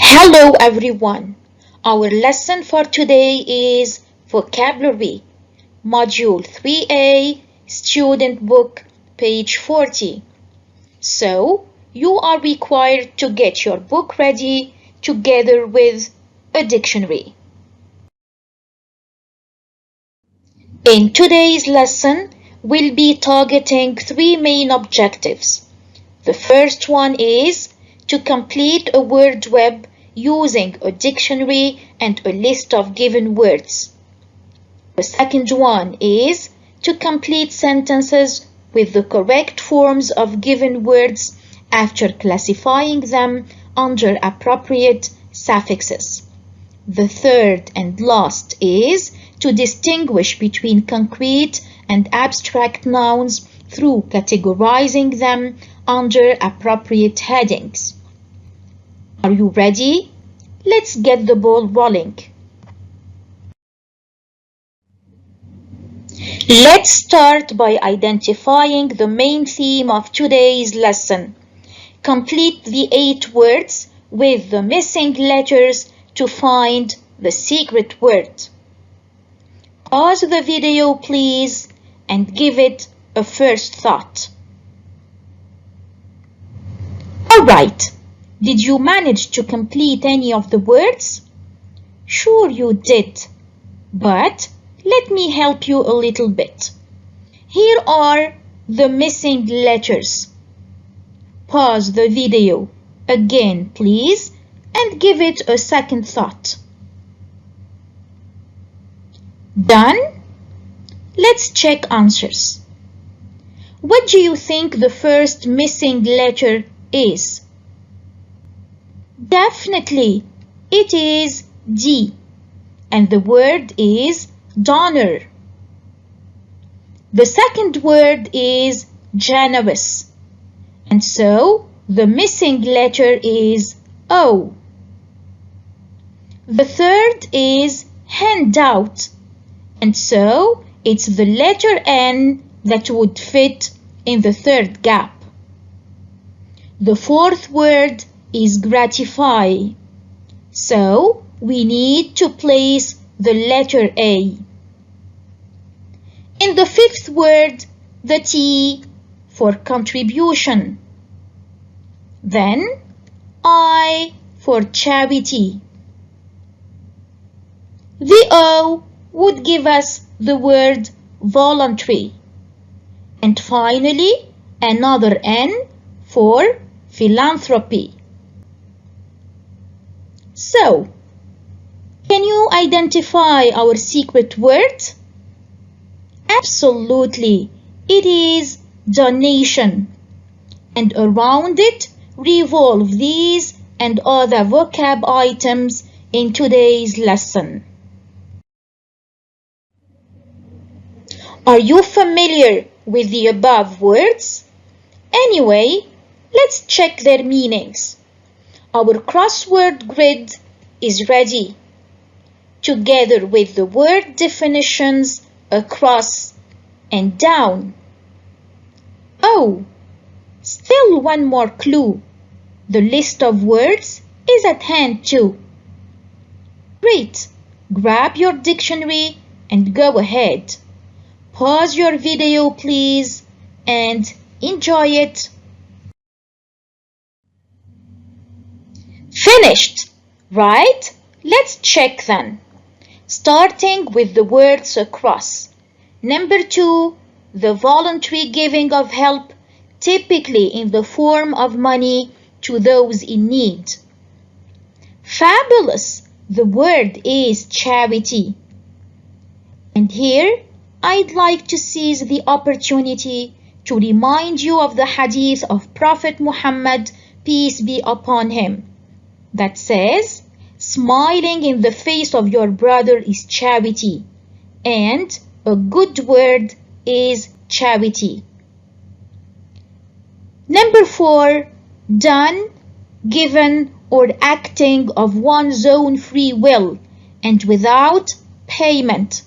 Hello everyone. Our lesson for today is Vocabulary, Module 3A, Student Book, page 40. So, you are required to get your book ready together with a dictionary. In today's lesson, we'll be targeting three main objectives. The first one is to complete a word web using a dictionary and a list of given words. The second one is to complete sentences with the correct forms of given words after classifying them under appropriate suffixes. The third and last is to distinguish between concrete and abstract nouns through categorizing them under appropriate headings. Are you ready? Let's get the ball rolling. Let's start by identifying the main theme of today's lesson. Complete the 8 words with the missing letters to find the secret word. Pause the video, please, and give it a first thought. Alright, did you manage to complete any of the words? Sure you did, but let me help you a little bit. Here are the missing letters. Pause the video again, please, and give it a second thought. Done? Let's check answers. What do you think the first missing letter is? Definitely, it is D, and the word is donor. The second word is generous, and so the missing letter is O. The third is handout, and so it's the letter N that would fit in the third gap. The fourth word is gratify, so we need to place the letter A. In the fifth word, the T for contribution. Then I for charity. The O would give us the word voluntary. And finally, another N for philanthropy. So, can you identify our secret word? Absolutely, it is donation. And around it revolve these and other vocab items in today's lesson. Are you familiar with the above words? Anyway, let's check their meanings. Our crossword grid is ready, together with the word definitions across and down. Oh, still one more clue. The list of words is at hand too. Great! Grab your dictionary and go ahead. Pause your video, please, and enjoy it. Finished, right? Let's check then. Starting with the words across. Number 2, the voluntary giving of help, typically in the form of money to those in need. Fabulous! The word is charity. And here, I'd like to seize the opportunity to remind you of the hadith of Prophet Muhammad, peace be upon him, that says, smiling in the face of your brother is charity, and a good word is charity. Number 4, done, given, or acting of one's own free will and without payment.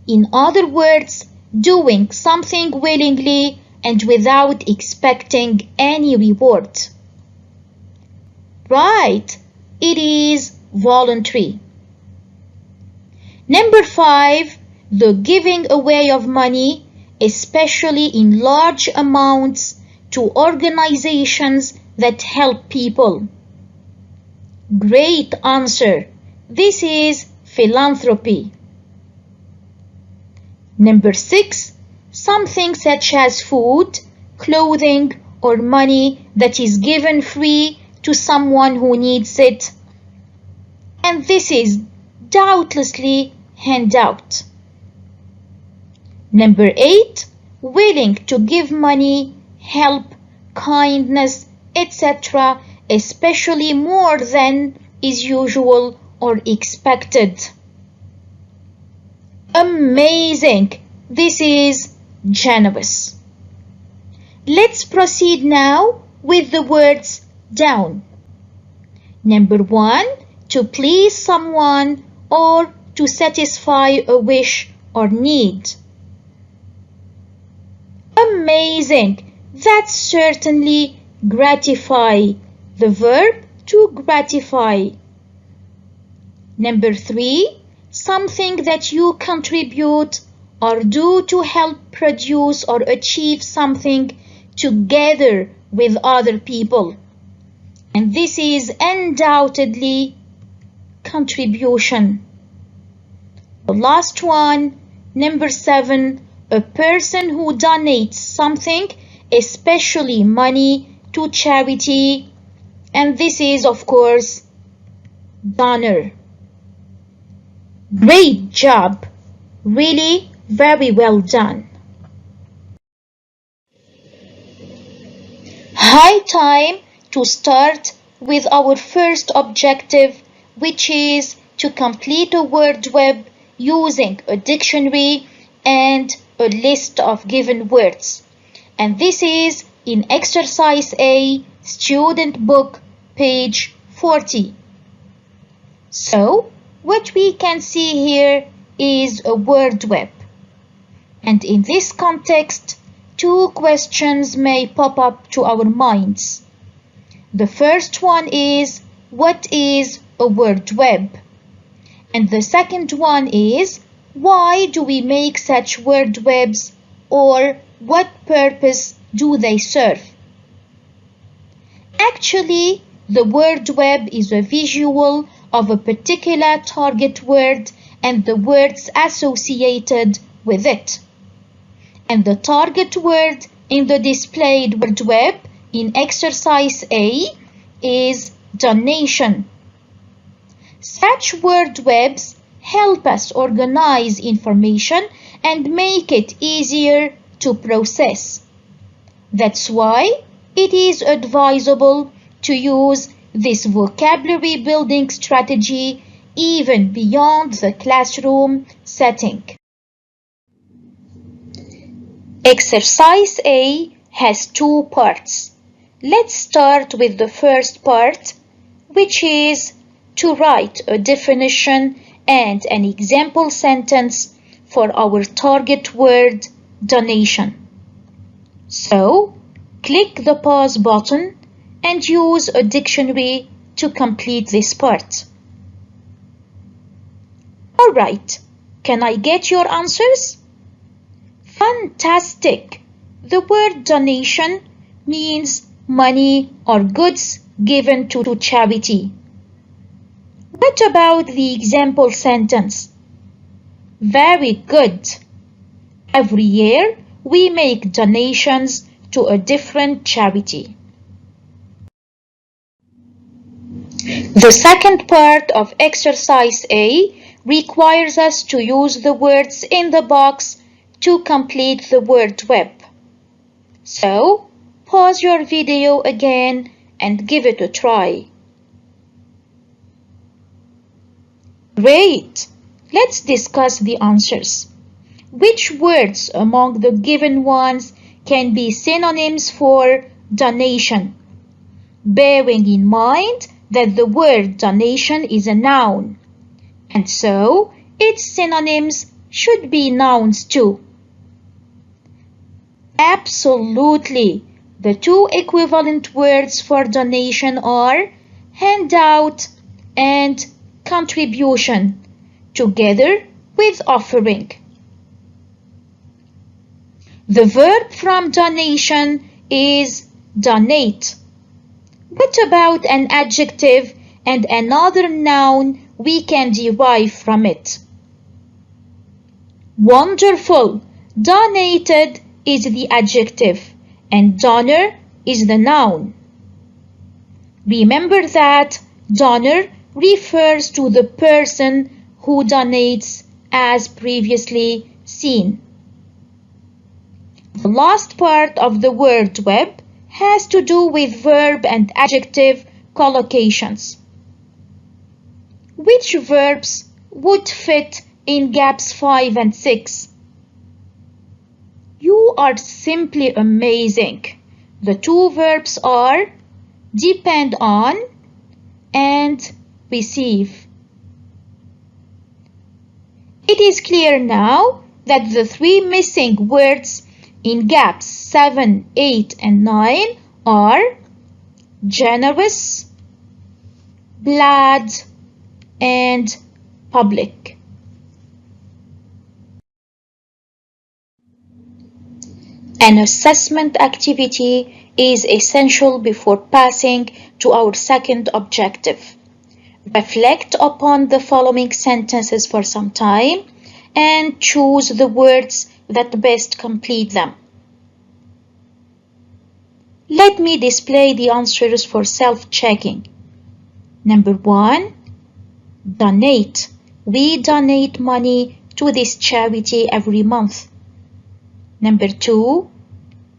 In other words, doing something willingly and without expecting any reward. Right, it is voluntary. Number 5, the giving away of money, especially in large amounts, to organizations that help people. Great answer. This is philanthropy. Number 6, something such as food, clothing, or money that is given free to someone who needs it. And this is doubtlessly handout. Number 8, willing to give money, help, kindness, etc., especially more than is usual or expected. Amazing! This is generous. Let's proceed now with the words down. Number 1, to please someone or to satisfy a wish or need. Amazing! That's certainly gratify, the verb to gratify. Number 3, something that you contribute or do to help produce or achieve something together with other people. And this is undoubtedly contribution. The last one, number 7, a person who donates something, especially money, to charity. And this is, of course, donor. Great job! Really very well done. High time to start with our first objective, which is to complete a word web using a dictionary and a list of given words. And this is in exercise A, student book, page 40. So, what we can see here is a word web. And in this context, 2 questions may pop up to our minds. The first one is, what is a word web? And the second one is, why do we make such word webs, or what purpose do they serve? Actually, the word web is a visual of a particular target word and the words associated with it. And the target word in the displayed word web in exercise A is donation. Such word webs help us organize information and make it easier to process. That's why it is advisable to use this vocabulary building strategy even beyond the classroom setting. Exercise A has 2 parts. Let's start with the first part, which is to write a definition and an example sentence for our target word donation. So, click the pause button and use a dictionary to complete this part. Alright, can I get your answers? Fantastic! The word donation means money or goods given to charity. What about the example sentence? Very good. Every year we make donations to a different charity. The second part of exercise A requires us to use the words in the box to complete the word web. So, pause your video again and give it a try. Great! Let's discuss the answers. Which words among the given ones can be synonyms for donation? Bearing in mind that the word donation is a noun, and so its synonyms should be nouns too. Absolutely! The 2 equivalent words for donation are handout and contribution, together with offering. The verb from donation is donate. What about an adjective and another noun we can derive from it? Wonderful! Donated is the adjective and donor is the noun. Remember that donor refers to the person who donates, as previously seen. The last part of the word web has to do with verb and adjective collocations. Which verbs would fit in gaps 5 and 6? You are simply amazing. The two verbs are depend on and receive. It is clear now that the three missing words in gaps 7, 8, and 9 are generous, glad, and public. An assessment activity is essential before passing to our second objective. Reflect upon the following sentences for some time and choose the words that best complete them. Let me display the answers for self-checking. Number 1, donate. We donate money to this charity every month. Number 2,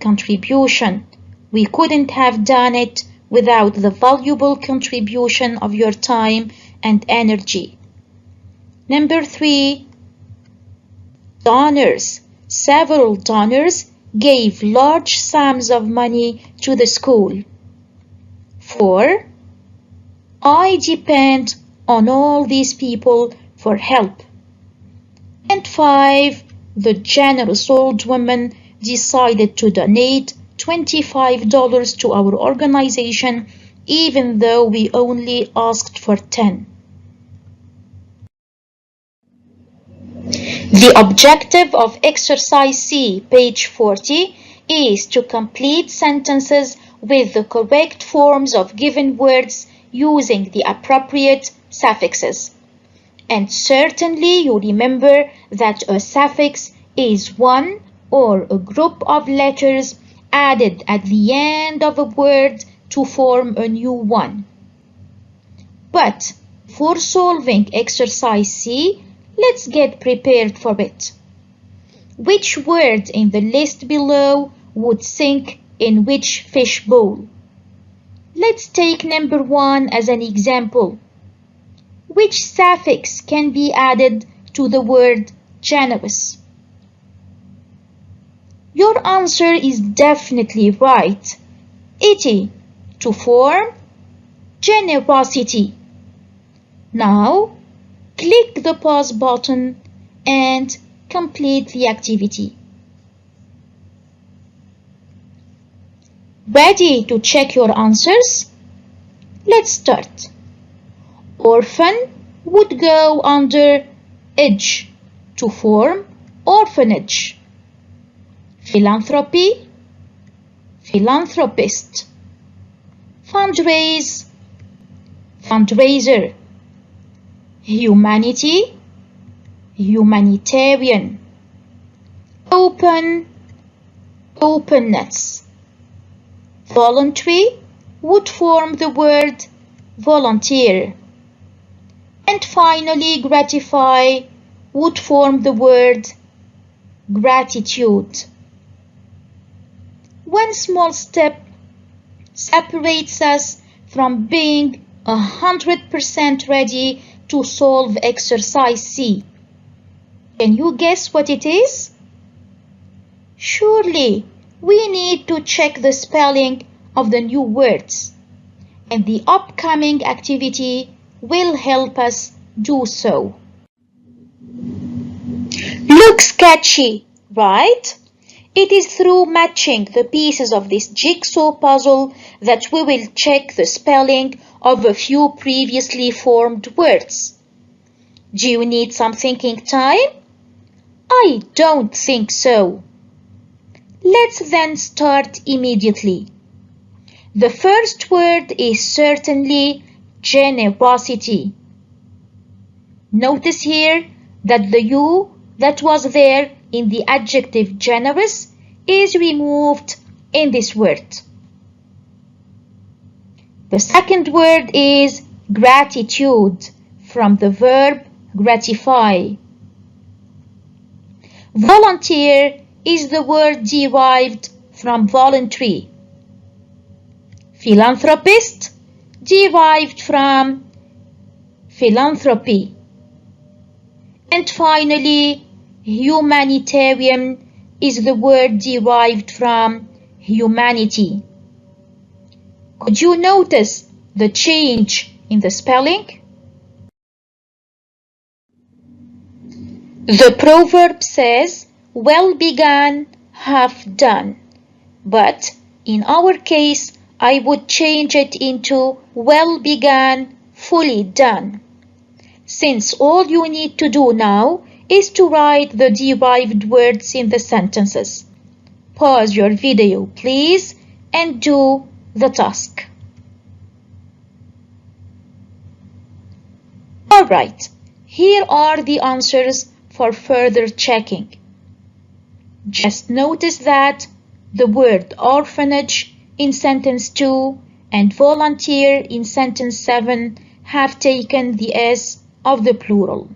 contribution. We couldn't have done it without the valuable contribution of your time and energy. Number 3, donors. Several donors gave large sums of money to the school. 4, I depend on all these people for help. And 5, the generous old woman decided to donate $25 to our organization even though we only asked for 10. The objective of exercise C, page 40, is to complete sentences with the correct forms of given words using the appropriate suffixes. And certainly you remember that a suffix is one or a group of letters added at the end of a word to form a new one. But for solving exercise C, let's get prepared for it. Which word in the list below would sink in which fish bowl? Let's take number 1 as an example. Which suffix can be added to the word generous? Your answer is definitely right. Ity, to form generosity. Now, click the pause button and complete the activity. Ready to check your answers? Let's start. Orphan would go under age to form orphanage. Philanthropy, philanthropist. Fundraise, fundraiser. Humanity, humanitarian. Open, openness. Voluntary would form the word volunteer. And finally, gratify would form the word gratitude. One small step separates us from being 100% ready to solve exercise C. Can you guess what it is? Surely, we need to check the spelling of the new words, and the upcoming activity will help us do so. Looks sketchy, right? It is through matching the pieces of this jigsaw puzzle that we will check the spelling of a few previously formed words. Do you need some thinking time? I don't think so. Let's then start immediately. The first word is certainly generosity. Notice here that the U that was there in the adjective generous is removed in this word. The second word is gratitude from the verb gratify. Volunteer is the word derived from voluntary. Philanthropist derived from philanthropy. And finally, humanitarian is the word derived from humanity. Could you notice the change in the spelling? The proverb says, well begun, half done. But in our case, I would change it into well begun, fully done. Since all you need to do now is to write the derived words in the sentences. Pause your video, please, and do the task. Alright, here are the answers for further checking. Just notice that the word orphanage in sentence 2 and volunteer in sentence 7 have taken the S of the plural.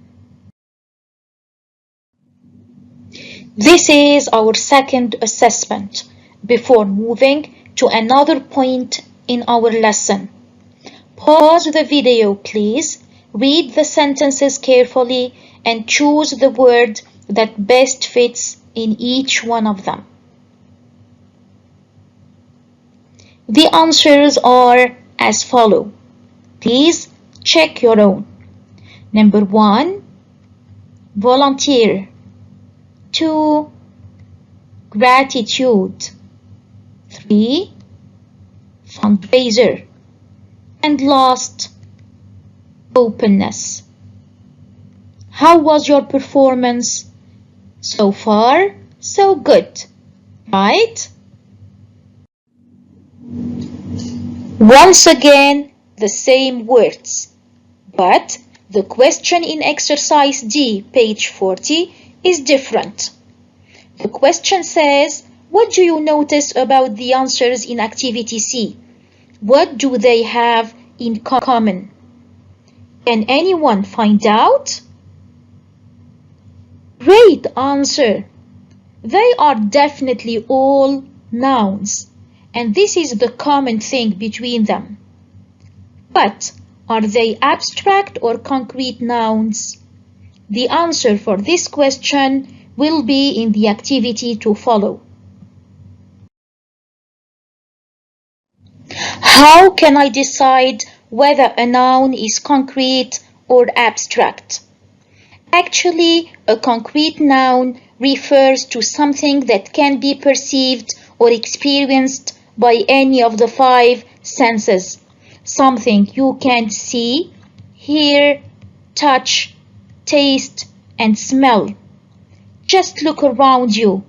This is our second assessment before moving to another point in our lesson. Pause the video, please. Read the sentences carefully and choose the word that best fits in each one of them. The answers are as follow. Please check your own. Number 1, volunteer. 2, gratitude. 3, fundraiser. And last, openness. How was your performance? So far, so good, right? Once again, the same words, but the question in exercise D, page 40, is different. The question says, what do you notice about the answers in activity C? What do they have in common? Can anyone find out? Great answer! They are definitely all nouns, and this is the common thing between them. But are they abstract or concrete nouns? The answer for this question will be in the activity to follow. How can I decide whether a noun is concrete or abstract? Actually, a concrete noun refers to something that can be perceived or experienced by any of the 5 senses. Something you can see, hear, touch, taste, and smell. Just look around you.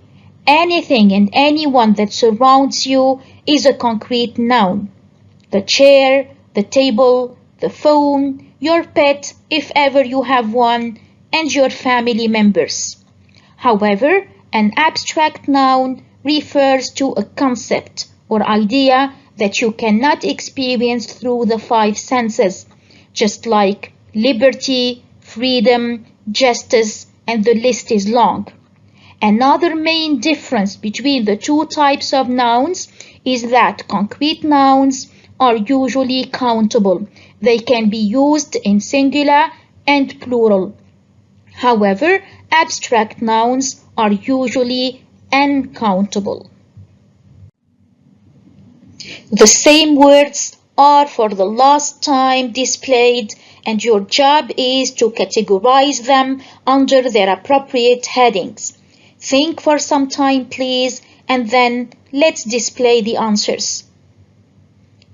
Anything and anyone that surrounds you is a concrete noun. The chair, the table, the phone, your pet, if ever you have one, and your family members. However, an abstract noun refers to a concept or idea that you cannot experience through the 5 senses, just like liberty, freedom, justice, and the list is long. Another main difference between the 2 types of nouns is that concrete nouns are usually countable. They can be used in singular and plural. However, abstract nouns are usually uncountable. The same words are for the last time displayed, and your job is to categorize them under their appropriate headings. Think for some time, please, and then let's display the answers.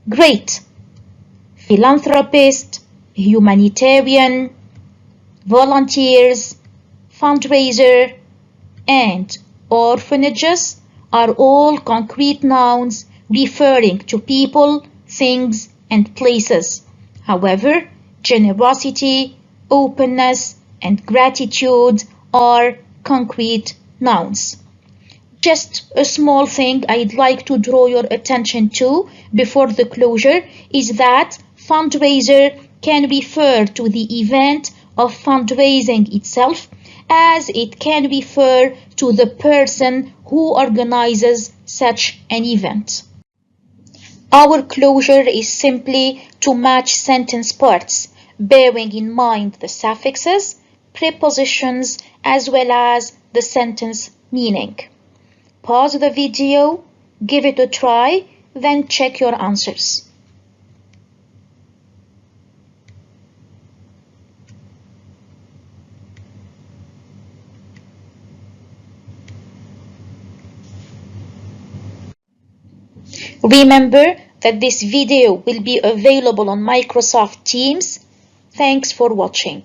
Great. Philanthropist, humanitarian, volunteers, fundraiser, and orphanages are all concrete nouns referring to people, things, and places. However, generosity, openness, and gratitude are concrete nouns. Just a small thing I'd like to draw your attention to before the closure is that fundraiser can refer to the event of fundraising itself, as it can refer to the person who organizes such an event. Our closure is simply to match sentence parts, bearing in mind the suffixes, prepositions, as well as the sentence meaning. Pause the video, give it a try, then check your answers. Remember that this video will be available on Microsoft Teams. Thanks for watching.